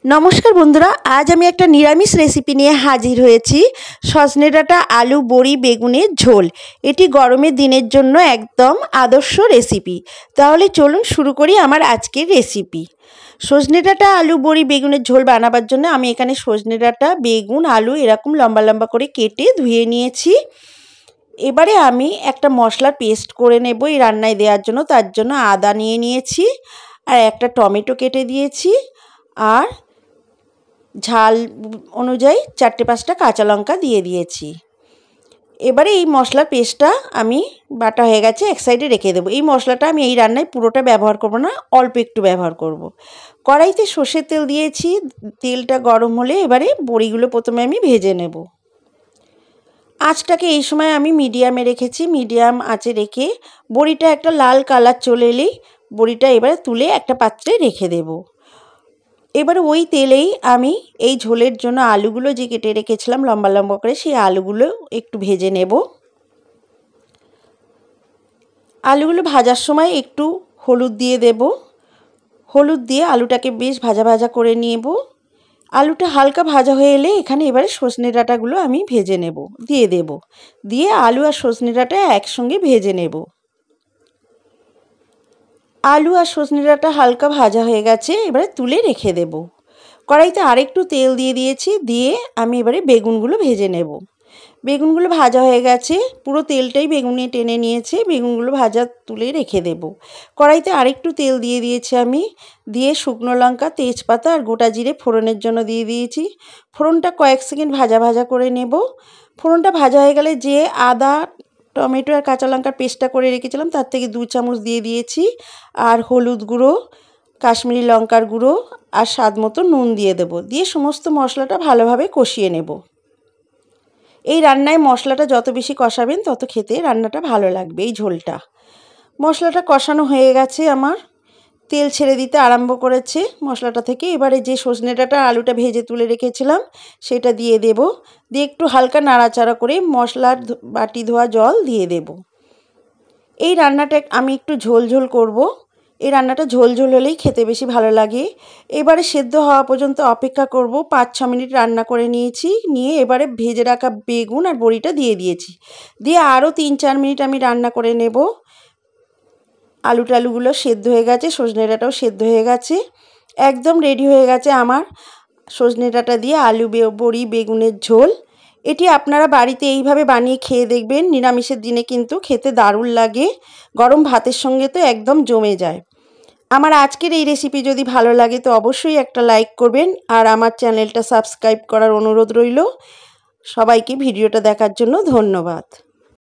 नमस्कार बंधुरा आज आमी एक निरामिष रेसिपि निये हाजिर हयेछि सजने डाँटा आलू बड़ी बेगुनेर झोल। एटी गरमेर दिनेर जोन्नो एकदम आदर्श रेसिपि। ताहले चलुन शुरू करी आमार आजकेर रेसिपि। सजने डाँटा आलू बड़ी बेगुनेर झोल बानाबार जोन्नो आमी एखाने सजने डाँटा बेगुन आलू एरकम लम्बा लम्बा करे केटे धुए नियेछि। एबारे आमी एकटा मशलार पेस्ट करे नेब एई रान्नाय देওয়ার জন্য। तार জন্য आदा निये नियेछि और एकटा टमेटो केटे दियेछि और झाल अनुयायी 4-5टा काँचा लंका दिए दिएछि। एबारे এই মশলার পেস্টটা আমি বাটা হয়ে গেছে এক সাইডে রেখে দেব। এই মশলাটা আমি এই রান্নায় পুরোটা ব্যবহার করব না, অল্প একটু ব্যবহার করব। কড়াইতে সরষের তেল দিয়েছি, তেলটা গরম হলে এবারে বড়িগুলো প্রথমে আমি ভেজে নেব। আঁচটাকে এই সময় আমি মিডিয়ামে রেখেছি, মিডিয়াম আঁচে রেখে বড়িটা একটা লাল কালার চলে এলেই বড়িটা এবারে তুলে একটা পাত্রে রেখে দেব। এবারে ওই তেলেই আমি এই ঝোলের জন্য আলুগুলো যে কেটে রেখেছিলাম লম্বা লম্বা করে সেই আলুগুলো একটু ভেজে নেব। আলুগুলো ভাজার সময় একটু হলুদ দিয়ে দেব। হলুদ দিয়ে আলুটাকে বেশ ভাজা ভাজা করে নেব। আলুটা হালকা ভাজা হয়ে এলে এখানে এবারে সজনে ডাঁটাগুলো আমি ভেজে নেব, দিয়ে দেব। দিয়ে আলু আর সজনে ডাঁটা একসঙ্গে ভেজে নেব। आलू और सजने डाँटा हल्का भाजा हो गेছে, এবারে তুলে রেখে দেব। কড়াইতে আরেকটু তেল দিয়ে দিয়েছি, দিয়ে আমি এবারে বেগুনগুলো ভেজে নেব। বেগুনগুলো ভাজা হয়ে গেছে, পুরো তেলটাই বেগুনে টেনে নিয়েছে। বেগুনগুলো ভাজা তুলে রেখে দেব। কড়াইতে আরেকটু তেল দিয়ে দিয়েছি আমি, দিয়ে শুকনো লঙ্কা, তেজপাতা আর গোটা জিরে ফোড়নের জন্য দিয়ে দিয়েছি। ফোড়নটা কয়েক সেকেন্ড ভাজা ভাজা করে নেব। ফোড়নটা ভাজা হয়ে গেলে যে আদা টমেটো और काँचा लंकार पेस्टটা করে রেখেছিলাম তার থেকে 2 চামচ দিয়ে দিয়েছি আর হলুদ গুঁড়ো, কাশ্মীরি লঙ্কার গুঁড়ো আর স্বাদ মতো নুন দিয়ে দেব। দিয়ে সমস্ত মশলাটা ভালোভাবে কষিয়ে নেব। এই রান্নায় মশলাটা যত বেশি কষাবেন তত খেতে রান্নাটা ভালো লাগবে। এই ঝোলটা মশলাটা কষানো হয়ে গেছে, আমার তেল ছেড়ে দিতে আরম্ভ করেছে মশলাটা থেকে। এবারে যে সজনে ডাঁটা আলুটা ভেজে তুলে রেখেছিলাম সেটা দিয়ে দেব। দিয়ে একটু হালকা নাড়াচাড়া করে মশলার বাটি ধোয়া জল দিয়ে দেব। এই রান্নাটা আমি একটু ঝোল ঝোল করব। এই রান্নাটা ঝোল ঝোল হলেই খেতে বেশি ভালো লাগে। এবারে সেদ্ধ হওয়া পর্যন্ত অপেক্ষা করব। 5-6 মিনিট রান্না করে নিয়েছি, নিয়ে এবারে ভেজে রাখা বেগুন আর বড়িটা দিয়ে দিয়েছি। দিয়ে আরও 3-4 মিনিট আমি রান্না করে নেব। आलू टालुगुलो सेদ্ধ হয়ে গেছে, সজনে ডাঁটাও সেদ্ধ হয়ে গেছে, একদম রেডি হয়ে গেছে আমার সজনে ডাঁটা দিয়ে আলু বড়ি বেগুনের ঝোল। এটি আপনারা বাড়িতে এইভাবে বানিয়ে খেয়ে দেখবেন। নিরামিষের দিনে কিন্তু খেতে দারুণ লাগে, গরম ভাতের সঙ্গে তো একদম জমে যায়। আমার আজকের এই রেসিপি যদি ভালো লাগে তো অবশ্যই একটা লাইক করবেন আর আমার চ্যানেলটা সাবস্ক্রাইব করার অনুরোধ রইল। সবাইকে ভিডিওটা দেখার জন্য ধন্যবাদ।